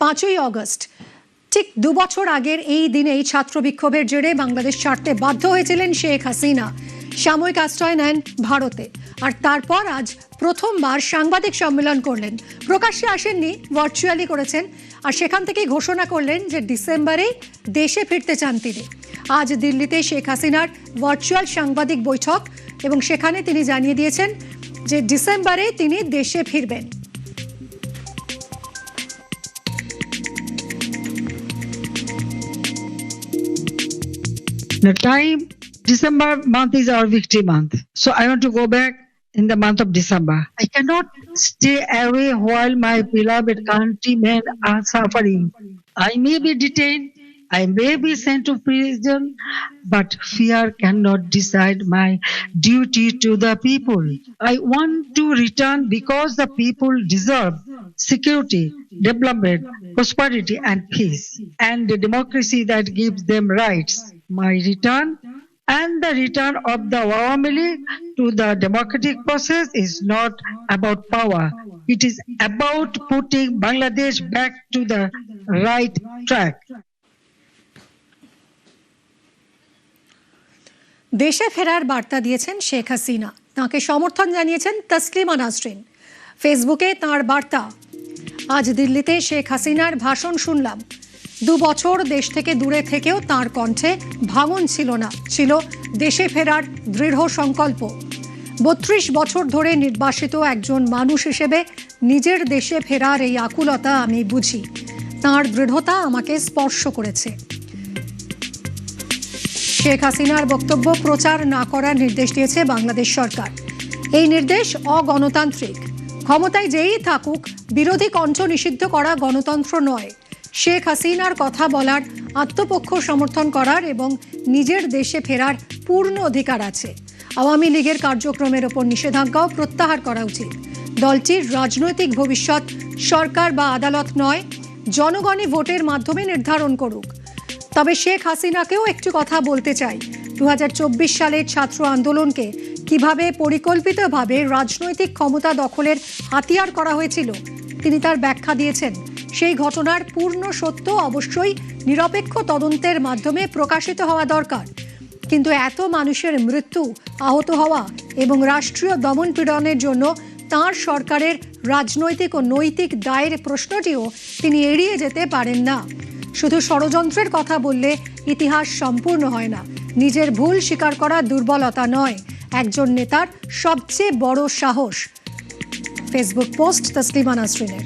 5ই August ঠিক 2 বছর আগের এই দিনেই ছাত্র বিক্ষোভের জেরে বাংলাদেশ ছাড়তে বাধ্য হয়েছিলেন শেখ হাসিনা। সাময়িক আশ্রয় নেন ভারতে, আর তারপর আজ প্রথমবার সাংবাদিক সম্মেলন করলেন। প্রকাশ্যে আসেননি, ভার্চুয়ালি করেছেন, আর সেখান থেকেই ঘোষণা করলেন যে ডিসেম্বরেই দেশে ফিরতে চান তিনি। আজ দিল্লিতে শেখ হাসিনার ভার্চুয়াল সাংবাদিক বৈঠক, এবং সেখানে তিনি জানিয়ে দিয়েছেন যে ডিসেম্বরে তিনি দেশে ফিরবেন। The time, December month is our victory month. So I want to go back in the month of December. I cannot stay away while my beloved countrymen are suffering. I may be detained, I may be sent to prison, but fear cannot decide my duty to the people. I want to return because the people deserve security, development, prosperity and peace, and the democracy that gives them rights. My return and the return of the family to the democratic process is not about power. It is about putting Bangladesh back to the right track. দেশে ফেরার বার্তা দিয়েছেন শেখ হাসিনা। তাকে সমর্থন জানিয়েছেন তসলিমা নাসরিন। ফেসবুকে তাঁর বার্তা, আজ দিল্লিতে শেখ হাসিনার ভাষণ শুনলাম। 2 বছর দেশ থেকে দূরে থেকেও তাঁর কণ্ঠে ভাঙন ছিল না, ছিল দেশে ফেরার দৃঢ় সংকল্প। 32 বছর ধরে নির্বাসিত একজন মানুষ হিসেবে নিজের দেশে ফেরার এই আকুলতা আমি বুঝি। তাঁর দৃঢ়তা আমাকে স্পর্শ করেছে। শেখ হাসিনার বক্তব্য প্রচার না করার নির্দেশ দিয়েছে বাংলাদেশ সরকার। এই নির্দেশ অগণতান্ত্রিক। ক্ষমতায় যেই থাকুক, বিরোধী কণ্ঠ নিষিদ্ধ করা গণতন্ত্র নয়। শেখ হাসিনার কথা বলার, আত্মপক্ষ সমর্থন করার এবং নিজের দেশে ফেরার পূর্ণ অধিকার আছে। আওয়ামী লীগের কার্যক্রমের ওপর নিষেধাজ্ঞাও প্রত্যাহার করা উচিত। দলটির রাজনৈতিক ভবিষ্যৎ সরকার বা আদালত নয়, জনগণই ভোটের মাধ্যমে নির্ধারণ করুক। তবে শেখ হাসিনাকেও একটি কথা বলতে চাই, 2024 সালের ছাত্র আন্দোলনকে কিভাবে পরিকল্পিতভাবে রাজনৈতিক ক্ষমতা দখলের হাতিয়ার করা হয়েছিল তিনি তার ব্যাখ্যা দিয়েছেন। সেই ঘটনার পূর্ণ সত্য অবশ্যই নিরপেক্ষ তদন্তের মাধ্যমে প্রকাশিত হওয়া দরকার, কিন্তু এত মানুষের মৃত্যু, আহত হওয়া এবং রাষ্ট্রীয় দমন পীড়নের জন্য তাঁর সরকারের রাজনৈতিক ও নৈতিক দায়ের প্রশ্নটিও তিনি এড়িয়ে যেতে পারেন না। শুধু ষড়যন্ত্রের কথা বললে ইতিহাস সম্পূর্ণ হয় না। নিজের ভুল স্বীকার করা দুর্বলতা নয়, একজন নেতার সবচেয়ে বড় সাহস। Facebook post Taslima নাসরিনের।